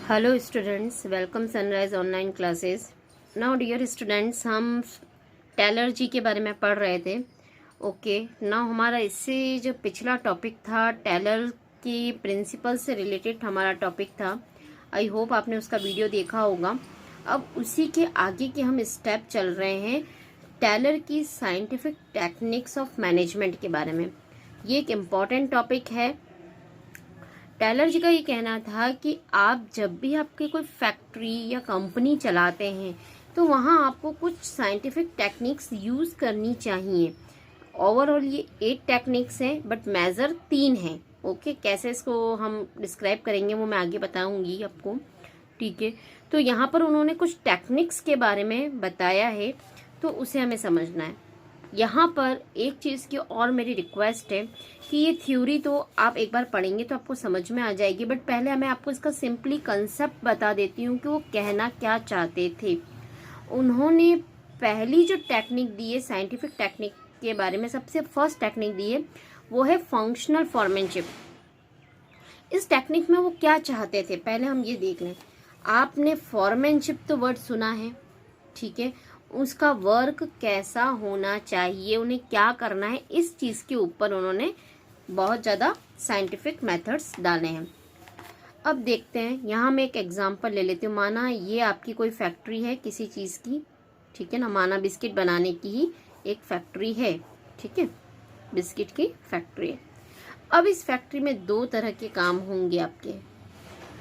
Hello students, welcome Sunrise online classes. Now dear students, हम Taylor ji के बारे में पढ़ रहे थे। ओके, नाउ हमारा इससे जो पिछला टॉपिक था टेलर की प्रिंसिपल से रिलेटेड हमारा टॉपिक था। आई होप आपने उसका वीडियो देखा होगा। अब उसी के आगे के हम स्टेप चल रहे हैं टेलर की साइंटिफिक टेक्निक्स ऑफ मैनेजमेंट के बारे में। ये एक इम्पॉर्टेंट टॉपिक है। टेलर जी का ये कहना था कि आप जब भी आपके कोई फैक्ट्री या कंपनी चलाते हैं तो वहाँ आपको कुछ साइंटिफिक टेक्निक्स यूज़ करनी चाहिए। ओवरऑल ये 8 टेक्निक्स हैं, बट मेजर 3 हैं। ओके, कैसे इसको हम डिस्क्राइब करेंगे वो मैं आगे बताऊंगी आपको। ठीक है, तो यहाँ पर उन्होंने कुछ टेक्निक्स के बारे में बताया है, तो उसे हमें समझना है। यहाँ पर एक चीज़ की और मेरी रिक्वेस्ट है कि ये थ्योरी तो आप एक बार पढ़ेंगे तो आपको समझ में आ जाएगी, बट पहले मैं आपको इसका सिंपली कंसेप्ट बता देती हूँ कि वो कहना क्या चाहते थे। उन्होंने पहली जो टेक्निक दी है साइंटिफिक टेक्निक के बारे में, सबसे फर्स्ट टेक्निक दी है वो है फंक्शनल फॉर्मेनशिप। इस टेक्निक में वो क्या चाहते थे पहले हम ये देख लें। आपने फॉर्मेनशिप तो वर्ड सुना है, ठीक है, उसका वर्क कैसा होना चाहिए, उन्हें क्या करना है, इस चीज़ के ऊपर उन्होंने बहुत ज़्यादा साइंटिफिक मेथड्स डाले हैं। अब देखते हैं, यहाँ मैं एक एग्जांपल ले लेती हूँ। माना ये आपकी कोई फैक्ट्री है किसी चीज़ की, ठीक है ना। माना बिस्किट बनाने की ही एक फैक्ट्री है, ठीक है, बिस्किट की फैक्ट्री है। अब इस फैक्ट्री में 2 तरह के काम होंगे आपके।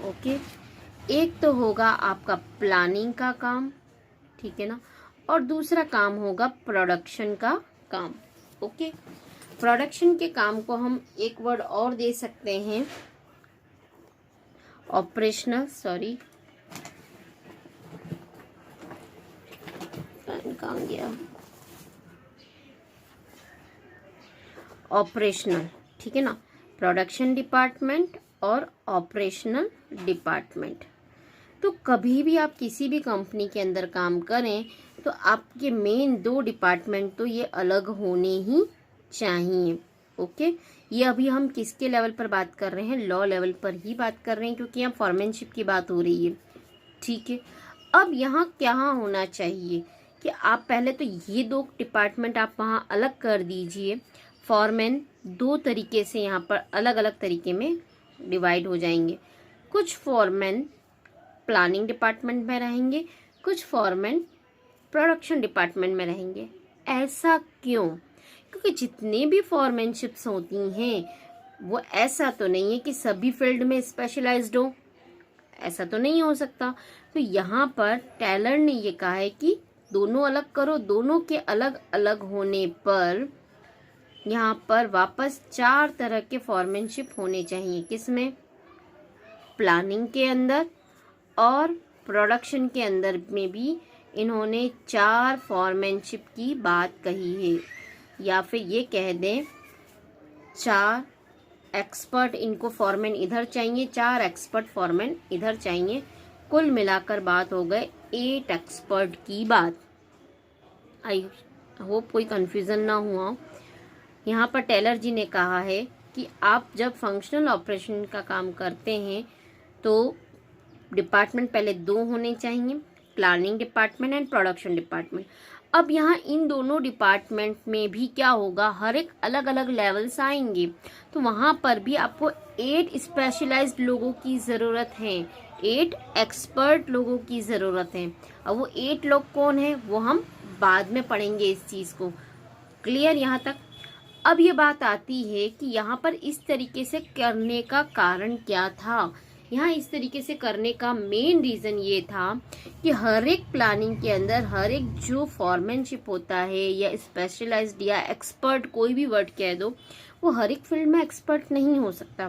ओके, एक तो होगा आपका प्लानिंग का काम, ठीक है ना, और दूसरा काम होगा प्रोडक्शन का काम। ओके, प्रोडक्शन के काम को हम एक वर्ड और दे सकते हैं, ऑपरेशनल। सॉरी, कहाँ गया, ऑपरेशनल, ठीक है ना। प्रोडक्शन डिपार्टमेंट और ऑपरेशनल डिपार्टमेंट। तो कभी भी आप किसी भी कंपनी के अंदर काम करें तो आपके मेन 2 डिपार्टमेंट तो ये अलग होने ही चाहिए। ओके, ये अभी हम किसके लेवल पर बात कर रहे हैं, लॉ लेवल पर ही बात कर रहे हैं, क्योंकि यहाँ फॉर्मेनशिप की बात हो रही है। ठीक है, अब यहाँ क्या होना चाहिए कि आप पहले तो ये 2 डिपार्टमेंट आप वहाँ अलग कर दीजिए। फॉरमैन 2 तरीके से यहाँ पर अलग अलग तरीके में डिवाइड हो जाएंगे। कुछ फॉरमैन प्लानिंग डिपार्टमेंट में रहेंगे, कुछ फॉरमैन प्रोडक्शन डिपार्टमेंट में रहेंगे। ऐसा क्यों? क्योंकि जितने भी फॉरमैनशिप्स होती हैं वो ऐसा तो नहीं है कि सभी फील्ड में स्पेशलाइज्ड हो, ऐसा तो नहीं हो सकता। तो यहाँ पर टेलर ने ये कहा है कि दोनों अलग करो। दोनों के अलग अलग होने पर यहाँ पर वापस 4 तरह के फॉरमैनशिप होने चाहिए। किसमें? प्लानिंग के अंदर और प्रोडक्शन के अंदर में भी इन्होंने 4 फॉरमैनशिप की बात कही है, या फिर ये कह दें 4 एक्सपर्ट इनको फॉरमैन इधर चाहिए, 4 एक्सपर्ट फॉरमैन इधर चाहिए। कुल मिलाकर बात हो गए 8 एक्सपर्ट की बात। आई होप कोई कंफ्यूजन ना हुआ। यहाँ पर टेलर जी ने कहा है कि आप जब फंक्शनल ऑपरेशन का काम करते हैं तो डिपार्टमेंट पहले 2 होने चाहिए, planning department and production department. अब यहाँ इन दोनों डिपार्टमेंट में भी क्या होगा, हर एक अलग अलग लेवल्स आएंगे, तो वहाँ पर भी आपको 8 स्पेशलाइज्ड लोगों की ज़रूरत है, 8 एक्सपर्ट लोगों की ज़रूरत है। अब वो 8 लोग कौन है वो हम बाद में पढ़ेंगे इस चीज़ को। क्लियर यहाँ तक? अब ये बात आती है कि यहाँ पर इस तरीके से करने का कारण क्या था। यहाँ इस तरीके से करने का मेन रीज़न ये था कि हर एक प्लानिंग के अंदर हर एक जो फॉरमैनशिप होता है या स्पेशलाइज्ड या एक्सपर्ट, कोई भी वर्ड कह दो, वो हर एक फील्ड में एक्सपर्ट नहीं हो सकता।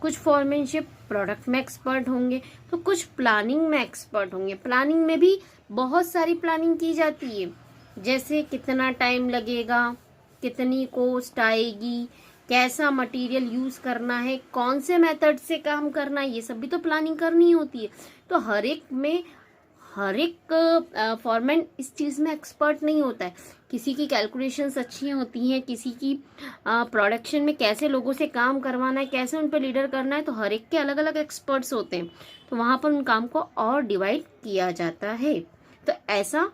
कुछ फॉरमैनशिप प्रोडक्ट में एक्सपर्ट होंगे तो कुछ प्लानिंग में एक्सपर्ट होंगे। प्लानिंग में भी बहुत सारी प्लानिंग की जाती है, जैसे कितना टाइम लगेगा, कितनी कॉस्ट आएगी, कैसा मटेरियल यूज़ करना है, कौन से मेथड से काम करना है, ये सब भी तो प्लानिंग करनी होती है। तो हर एक में हर एक फॉरमैन इस चीज़ में एक्सपर्ट नहीं होता है। किसी की कैलकुलेशंस अच्छी होती हैं, किसी की प्रोडक्शन में कैसे लोगों से काम करवाना है, कैसे उन पर लीडर करना है, तो हर एक के अलग अलग एक्सपर्ट्स होते हैं। तो वहाँ पर उन काम को और डिवाइड किया जाता है। तो ऐसा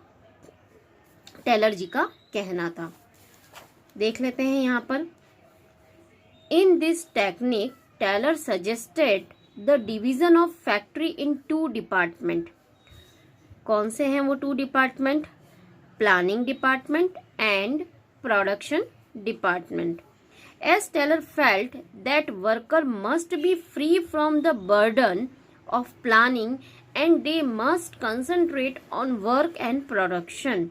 टेलर जी का कहना था। देख लेते हैं यहाँ पर, in this technique Taylor suggested the division of factory in 2 department. कौन से हैं वो 2 department? Planning department and production department. As Taylor felt that worker must be free from the burden of planning and they must concentrate on work and production.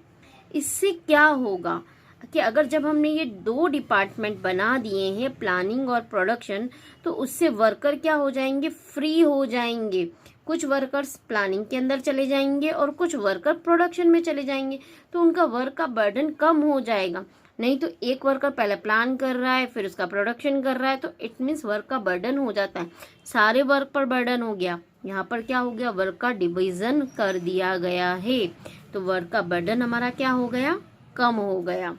इससे क्या होगा कि अगर जब हमने ये 2 डिपार्टमेंट बना दिए हैं, प्लानिंग और प्रोडक्शन, तो उससे वर्कर क्या हो जाएंगे? फ्री हो जाएंगे। कुछ वर्कर्स प्लानिंग के अंदर चले जाएंगे और कुछ वर्कर प्रोडक्शन में चले जाएंगे, तो उनका वर्क का बर्डन कम हो जाएगा। नहीं तो एक वर्कर पहले प्लान कर रहा है, फिर उसका प्रोडक्शन कर रहा है, तो इट मीन्स वर्क का बर्डन हो जाता है। सारे वर्क पर बर्डन हो गया। यहाँ पर क्या हो गया? वर्क का डिवीजन कर दिया गया है, तो वर्क का बर्डन हमारा क्या हो गया? कम हो गया।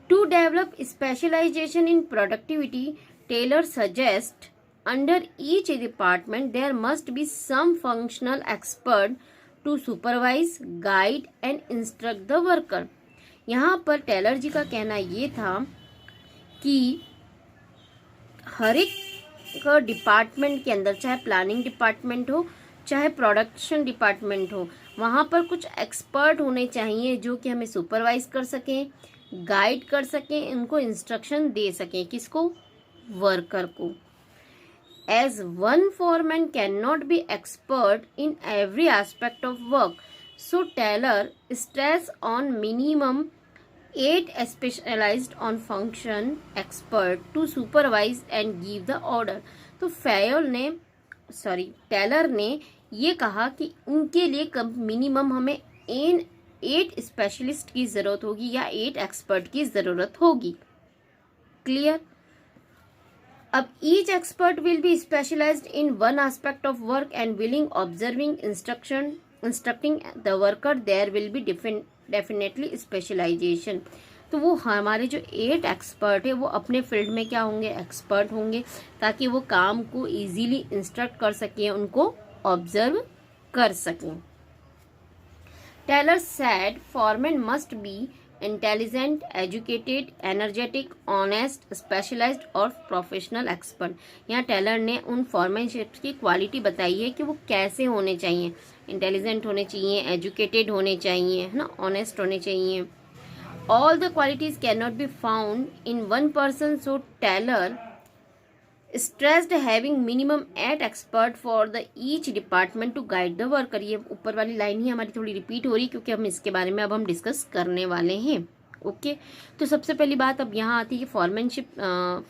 To develop specialization in productivity, Taylor suggest under each department there must be some functional expert to supervise, guide and instruct the worker. यहाँ पर टेलर जी का कहना ये था कि हर एक डिपार्टमेंट के अंदर, चाहे प्लानिंग डिपार्टमेंट हो चाहे प्रोडक्शन डिपार्टमेंट हो, वहाँ पर कुछ एक्सपर्ट होने चाहिए जो कि हमें सुपरवाइज कर सकें, गाइड कर सकें, उनको इंस्ट्रक्शन दे सकें। किसको? वर्कर को। As one foreman cannot be expert in every aspect of work, so Taylor stress on minimum 8 specialized on function expert to supervise and give the order. तो टेलर ने ये कहा कि उनके लिए मिनिमम हमें 8 स्पेशलिस्ट की ज़रूरत होगी या 8 एक्सपर्ट की ज़रूरत होगी। क्लियर? अब each expert will be specialized in one aspect of work and willing observing instructing the worker, there will be definitely specialization. तो वो हमारे जो 8 एक्सपर्ट है वो अपने फील्ड में क्या होंगे? एक्सपर्ट होंगे, ताकि वो काम को इजीली इंस्ट्रक्ट कर सकें, उनको ऑब्जर्व कर सकें। Taylor said foreman must be intelligent, educated, energetic, honest, specialized और प्रोफेशनल एक्सपर्ट। यहाँ टेलर ने उन फॉरमैनशिप की क्वालिटी बताई है कि वो कैसे होने चाहिए। इंटेलिजेंट होने चाहिए, एजुकेटेड होने चाहिए, है ना, ऑनेस्ट होने चाहिए। All the qualities can not be found in one person, so Taylor stressed having minimum 8 expert for the each department to guide the worker. ये ऊपर वाली लाइन ही हमारी थोड़ी रिपीट हो रही क्योंकि हम इसके बारे में अब हम डिस्कस करने वाले हैं। ओके, तो सबसे पहली बात अब यहाँ आती है फॉरमैनशिप,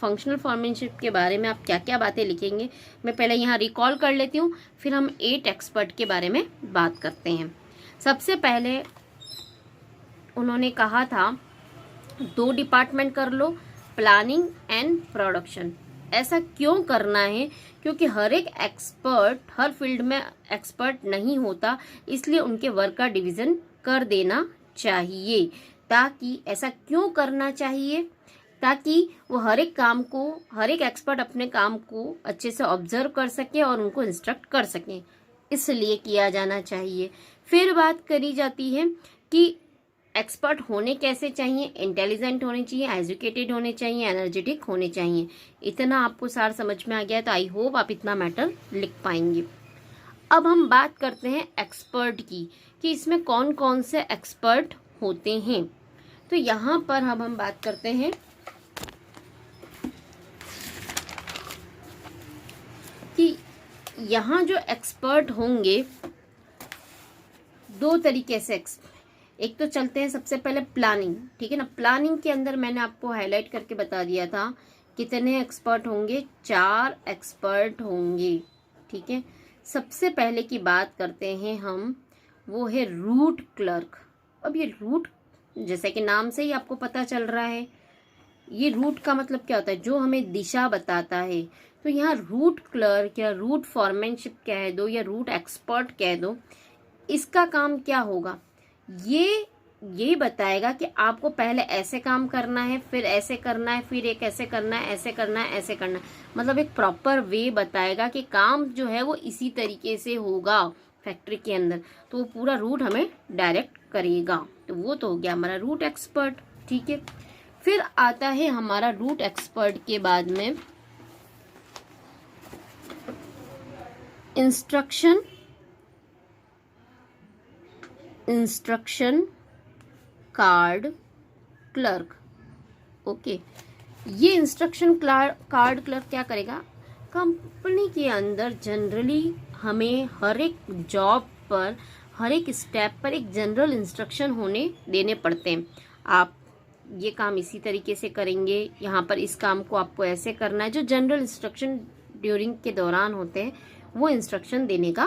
फंक्शनल फॉरमैनशिप के बारे में आप क्या क्या बातें लिखेंगे। मैं पहले यहाँ रिकॉल कर लेती हूँ, फिर हम 8 एक्सपर्ट के बारे में बात करते हैं। सबसे पहले उन्होंने कहा था 2 डिपार्टमेंट कर लो, प्लानिंग एंड प्रोडक्शन। ऐसा क्यों करना है? क्योंकि हर एक एक्सपर्ट हर फील्ड में एक्सपर्ट नहीं होता, इसलिए उनके वर्क का डिवीजन कर देना चाहिए। ताकि ऐसा क्यों करना चाहिए? ताकि वो हर एक काम को, हर एक एक्सपर्ट अपने काम को अच्छे से ऑब्जर्व कर सके और उनको इंस्ट्रक्ट कर सके, इसलिए किया जाना चाहिए। फिर बात करी जाती है कि एक्सपर्ट होने कैसे चाहिए? इंटेलिजेंट होने चाहिए, एजुकेटेड होने चाहिए, एनर्जेटिक होने चाहिए। इतना आपको सार समझ में आ गया है, तो आई होप आप इतना मैटर लिख पाएंगे। अब हम बात करते हैं एक्सपर्ट की, कि इसमें कौन कौन से एक्सपर्ट होते हैं। तो यहाँ पर हम बात करते हैं कि यहाँ जो एक्सपर्ट होंगे 2 तरीके से। एक तो चलते हैं सबसे पहले प्लानिंग, ठीक है ना। प्लानिंग के अंदर मैंने आपको हाईलाइट करके बता दिया था कितने एक्सपर्ट होंगे, 4 एक्सपर्ट होंगे, ठीक है। सबसे पहले की बात करते हैं हम, वो है रूट क्लर्क। अब ये रूट, जैसे कि नाम से ही आपको पता चल रहा है, ये रूट का मतलब क्या होता है, जो हमें दिशा बताता है। तो यहाँ रूट क्लर्क या रूट फॉरमैनशिप कह दो या रूट एक्सपर्ट कह दो, इसका काम क्या होगा, ये बताएगा कि आपको पहले ऐसे काम करना है, फिर ऐसे करना है, फिर एक ऐसे करना है, ऐसे करना है, ऐसे करना है। मतलब एक प्रॉपर वे बताएगा कि काम जो है वो इसी तरीके से होगा फैक्ट्री के अंदर। तो वो पूरा रूट हमें डायरेक्ट करेगा। तो वो तो हो गया हमारा रूट एक्सपर्ट। ठीक है, फिर आता है हमारा रूट एक्सपर्ट के बाद में इंस्ट्रक्शन कार्ड क्लर्क। ओके, ये इंस्ट्रक्शन कार्ड क्लर्क क्या करेगा, कंपनी के अंदर जनरली हमें हर एक जॉब पर, हर एक स्टेप पर एक जनरल इंस्ट्रक्शन होने देने पड़ते हैं। आप ये काम इसी तरीके से करेंगे, यहाँ पर इस काम को आपको ऐसे करना है। जो जनरल इंस्ट्रक्शन ड्यूरिंग के दौरान होते हैं वो इंस्ट्रक्शन देने का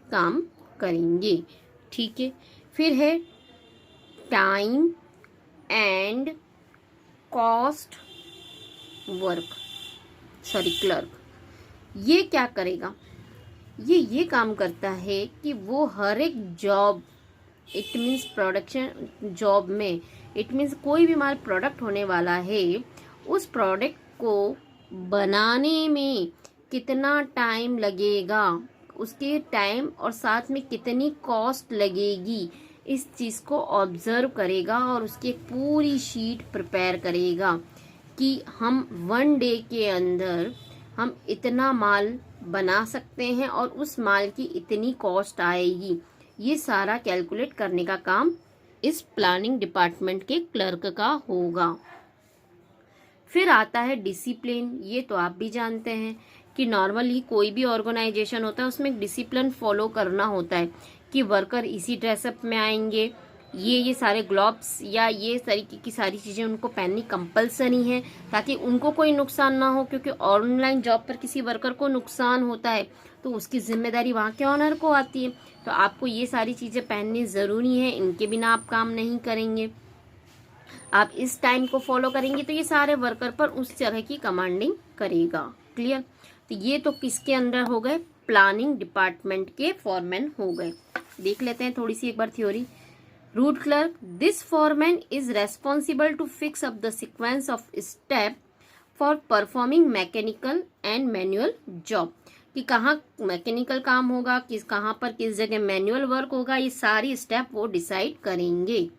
काम करेंगे। ठीक है, फिर है टाइम एंड कॉस्ट क्लर्क। ये क्या करेगा, ये काम करता है कि वो हर एक job, it means production job में, इट मीन्स कोई भी हमारा प्रोडक्ट होने वाला है, उस प्रोडक्ट को बनाने में कितना टाइम लगेगा, उसके टाइम और साथ में कितनी कॉस्ट लगेगी, इस चीज़ को ऑब्जर्व करेगा और उसकी एक पूरी शीट प्रिपेयर करेगा कि हम 1 डे के अंदर हम इतना माल बना सकते हैं और उस माल की इतनी कॉस्ट आएगी। ये सारा कैलकुलेट करने का काम इस प्लानिंग डिपार्टमेंट के क्लर्क का होगा। फिर आता है डिसिप्लिन। ये तो आप भी जानते हैं कि नॉर्मली कोई भी ऑर्गेनाइजेशन होता है उसमें एक डिसिप्लिन फॉलो करना होता है कि वर्कर इसी ड्रेसअप में आएंगे, ये सारे ग्लोव्स या ये तरीके की सारी चीज़ें उनको पहननी कंपलसरी है ताकि उनको कोई नुकसान ना हो। क्योंकि ऑनलाइन जॉब पर किसी वर्कर को नुकसान होता है तो उसकी जिम्मेदारी वहाँ के ऑनर को आती है। तो आपको ये सारी चीज़ें पहननी ज़रूरी है, इनके बिना आप काम नहीं करेंगे। आप इस टाइम को फॉलो करेंगे तो ये सारे वर्कर पर उस तरह की कमांडिंग करेगा। क्लियर? तो ये तो किसके अंदर हो गए, प्लानिंग डिपार्टमेंट के फॉरमैन हो गए। देख लेते हैं थोड़ी सी एक बार theory. Route clerk, this foreman is responsible to fix up the sequence of step for performing mechanical and manual job, कि कहाँ मैकेनिकल काम होगा, कहाँ पर किस जगह मैनुअल वर्क होगा, ये सारी स्टेप वो डिसाइड करेंगे।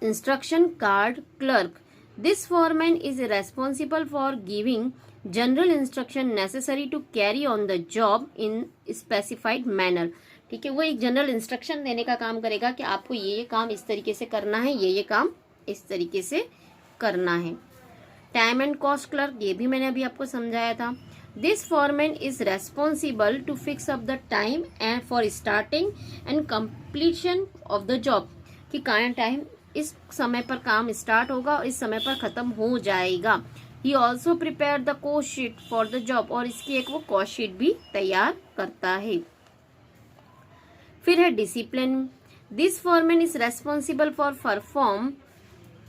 Instruction card clerk, this foreman is responsible for giving general instruction necessary to carry on the job in specified manner. ठीक है, वो एक जनरल इंस्ट्रक्शन देने का काम करेगा कि आपको ये काम इस तरीके से करना है, ये काम इस तरीके से करना है। टाइम एंड कॉस्ट क्लर्क, ये भी मैंने अभी आपको समझाया था। This foreman is responsible to fix up the time and for starting and completion of the job, कि टाइम इस समय पर काम स्टार्ट होगा और इस समय पर खत्म हो जाएगा। He also prepare the cost sheet for the job, और इसकी एक वो कॉस्ट शीट भी तैयार करता है। फिर है discipline. This foreman is responsible for perform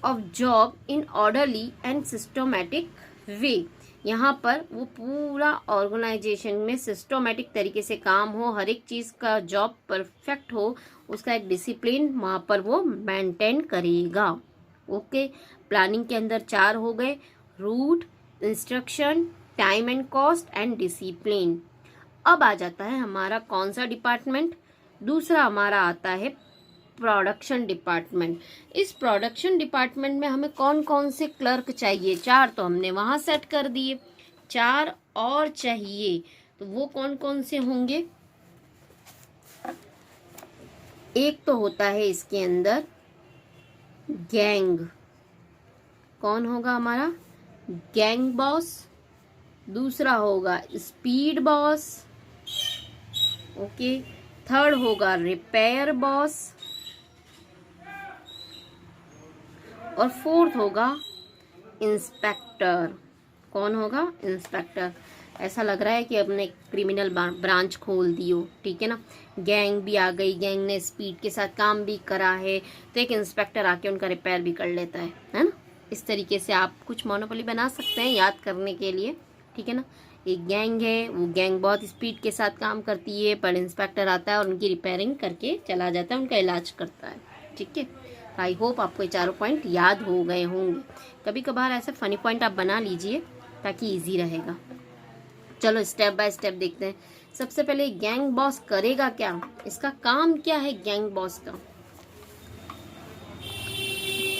of job in orderly and systematic way. यहाँ पर वो पूरा ऑर्गेनाइजेशन में सिस्टमैटिक तरीके से काम हो, हर एक चीज का जॉब परफेक्ट हो, उसका एक डिसिप्लिन वहाँ पर वो मेंटेन करेगा। ओके, प्लानिंग के अंदर 4 हो गए, route, instruction, time and cost and discipline. अब आ जाता है हमारा कौन सा डिपार्टमेंट, दूसरा हमारा आता है प्रोडक्शन डिपार्टमेंट। इस प्रोडक्शन डिपार्टमेंट में हमें कौन कौन से क्लर्क चाहिए, 4 तो हमने वहां सेट कर दिए, 4 और चाहिए। तो वो कौन कौन से होंगे, एक तो होता है इसके अंदर गैंग, कौन होगा हमारा गैंग बॉस, दूसरा होगा स्पीड बॉस, ओके, थर्ड होगा रिपेयर बॉस, और फोर्थ होगा इंस्पेक्टर। कौन होगा, इंस्पेक्टर। ऐसा लग रहा है कि अपने क्रिमिनल ब्रांच खोल दी हो। ठीक है ना, गैंग भी आ गई, गैंग ने स्पीड के साथ काम भी करा है, तो एक इंस्पेक्टर आके उनका रिपेयर भी कर लेता है ना। इस तरीके से आप कुछ मोनोपोली बना सकते हैं याद करने के लिए, ठीक है ना। एक गैंग है, वो गैंग बहुत स्पीड के साथ काम करती है, पर इंस्पेक्टर आता है और उनकी रिपेयरिंग करके चला जाता है, उनका इलाज करता है, ठीक है। आई होप आपको ये चारों पॉइंट याद हो गए होंगे। कभी कभार ऐसे फनी पॉइंट आप बना लीजिए ताकि इजी रहेगा। चलो स्टेप बाय स्टेप देखते हैं। सबसे पहले गैंग बॉस करेगा क्या, इसका काम क्या है गैंग बॉस का।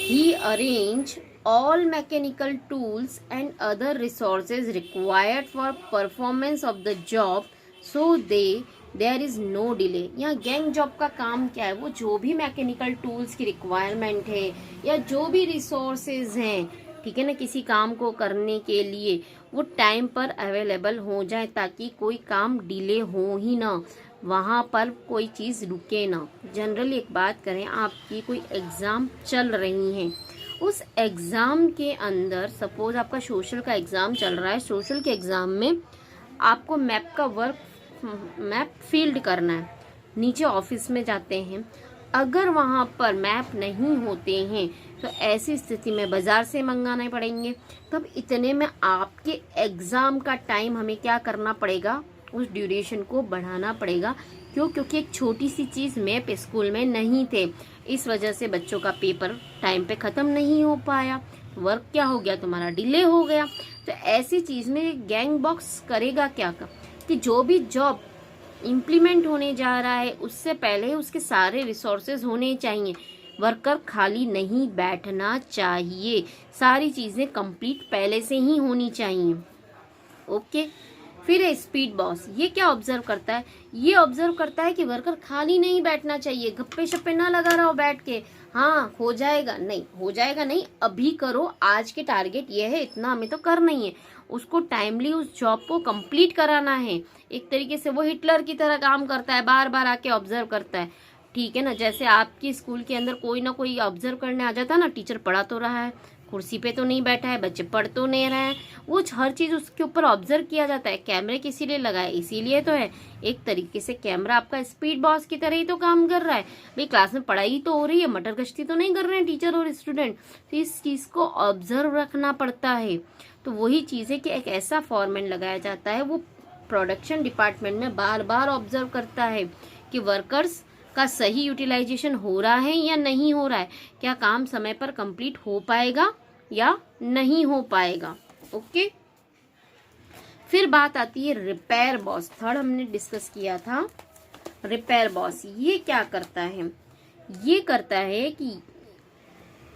He arrange all mechanical tools and other resources required for performance of the job so there is no delay। यहाँ गैंग जॉब का काम क्या है, वो जो भी मैकेनिकल टूल्स की रिक्वायरमेंट है या जो भी रिसोर्सेज हैं, ठीक है ना, किसी काम को करने के लिए वो टाइम पर अवेलेबल हो जाए ताकि कोई काम डिले हो ही ना, वहाँ पर कोई चीज़ रुके ना। जनरली एक बात करें, आपकी कोई एग्ज़ाम चल रही है, उस एग्ज़ाम के अंदर सपोज आपका सोशल का एग्ज़ाम चल रहा है, सोशल के एग्ज़ाम में आपको मैप फील्ड करना है। नीचे ऑफिस में जाते हैं, अगर वहाँ पर मैप नहीं होते हैं तो ऐसी स्थिति में बाज़ार से मंगाने पड़ेंगे। तब इतने में आपके एग्ज़ाम का टाइम हमें क्या करना पड़ेगा, उस ड्यूरेशन को बढ़ाना पड़ेगा। क्यों? क्योंकि एक छोटी सी चीज़ मैप स्कूल में नहीं थे, इस वजह से बच्चों का पेपर टाइम पे ख़त्म नहीं हो पाया, वर्क क्या हो गया, तुम्हारा डिले हो गया। तो ऐसी चीज़ में गैंग बॉक्स करेगा क्या कि जो भी जॉब इम्प्लीमेंट होने जा रहा है उससे पहले उसके सारे रिसोर्सेज होने चाहिए, वर्कर खाली नहीं बैठना चाहिए, सारी चीज़ें कंप्लीट पहले से ही होनी चाहिए। ओके। फिर है स्पीड बॉस, ये क्या ऑब्जर्व करता है, ये ऑब्जर्व करता है कि वर्कर खाली नहीं बैठना चाहिए, गप्पे शप्पे ना लगा रहा हो बैठ के, हाँ हो जाएगा नहीं, अभी करो, आज के टारगेट ये है, इतना हमें तो करना ही है, उसको टाइमली उस जॉब को कंप्लीट कराना है। एक तरीके से वो हिटलर की तरह काम करता है, बार बार आके ऑब्जर्व करता है, ठीक है ना। जैसे आपके स्कूल के अंदर कोई ना कोई ऑब्जर्व करने आ जाता है ना, टीचर पढ़ा तो रहा है, कुर्सी पे तो नहीं बैठा है, बच्चे पढ़ तो नहीं रहे हैं, वो हर चीज़ उसके ऊपर ऑब्जर्व किया जाता है। कैमरे किसी लिए लगाए, इसीलिए तो है। एक तरीके से कैमरा आपका स्पीड बॉस की तरह ही तो काम कर रहा है। भाई क्लास में पढ़ाई तो हो रही है, मटर गश्ती तो नहीं कर रहे हैं टीचर और स्टूडेंट, तो इस चीज़ को ऑब्जर्व रखना पड़ता है। तो वही चीज़ है कि एक ऐसा फॉर्मेट लगाया जाता है, वो प्रोडक्शन डिपार्टमेंट में बार बार ऑब्जर्व करता है कि वर्कर्स का सही यूटिलाइजेशन हो रहा है या नहीं हो रहा है, क्या काम समय पर कंप्लीट हो पाएगा या नहीं हो पाएगा। ओके। फिर बात आती है रिपेयर बॉस, थर्ड हमने डिस्कस किया था। रिपेयर बॉस ये क्या करता है, ये करता है कि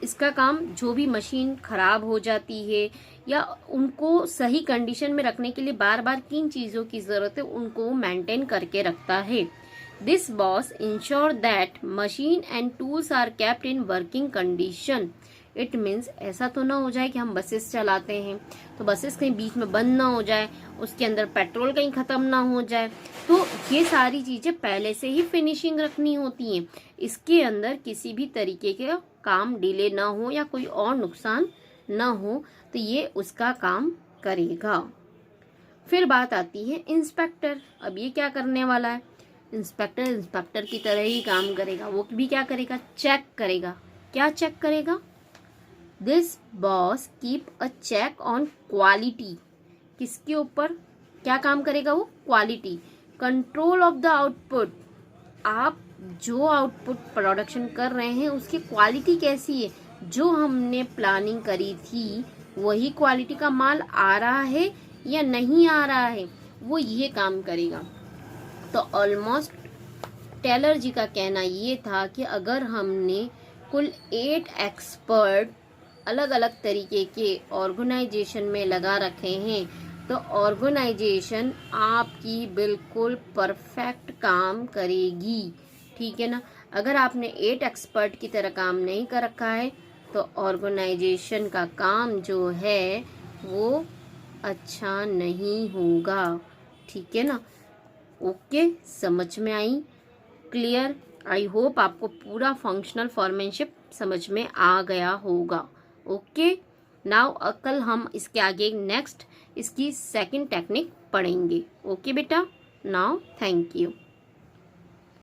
इसका काम जो भी मशीन खराब हो जाती है या उनको सही कंडीशन में रखने के लिए बार बार किन चीज़ों की ज़रूरत है उनको मेंटेन करके रखता है। This boss ensure that machine and tools are kept in working condition. It means ऐसा तो ना हो जाए कि हम बसेस चलाते हैं तो बसेस कहीं बीच में बंद ना हो जाए, उसके अंदर पेट्रोल कहीं ख़त्म ना हो जाए, तो ये सारी चीज़ें पहले से ही फिनिशिंग रखनी होती हैं। इसके अंदर किसी भी तरीके के काम डिले ना हो या कोई और नुकसान ना हो, तो ये उसका काम करेगा। फिर बात आती है इंस्पेक्टर। अब ये क्या करने वाला है, इंस्पेक्टर की तरह ही काम करेगा। वो भी क्या करेगा, चेक करेगा। क्या चेक करेगा, this boss keep a check on quality. किसके ऊपर क्या काम करेगा वो, quality, control of the output. आप जो आउटपुट प्रोडक्शन कर रहे हैं उसकी क्वालिटी कैसी है, जो हमने प्लानिंग करी थी वही क्वालिटी का माल आ रहा है या नहीं आ रहा है, वो ये काम करेगा। तो ऑलमोस्ट टेलर जी का कहना ये था कि अगर हमने कुल 8 एक्सपर्ट अलग अलग तरीके के ऑर्गेनाइजेशन में लगा रखे हैं तो ऑर्गेनाइजेशन आपकी बिल्कुल परफेक्ट काम करेगी, ठीक है ना। अगर आपने 8 एक्सपर्ट की तरह काम नहीं कर रखा है तो ऑर्गेनाइजेशन का काम जो है वो अच्छा नहीं होगा, ठीक है ना। ओके, समझ में आई, क्लियर। आई होप आपको पूरा फंक्शनल फॉर्मेनशिप समझ में आ गया होगा। ओके, नाउ कल हम इसके आगे नेक्स्ट इसकी सेकंड टेक्निक पढ़ेंगे। ओके बेटा, नाउ थैंक यू।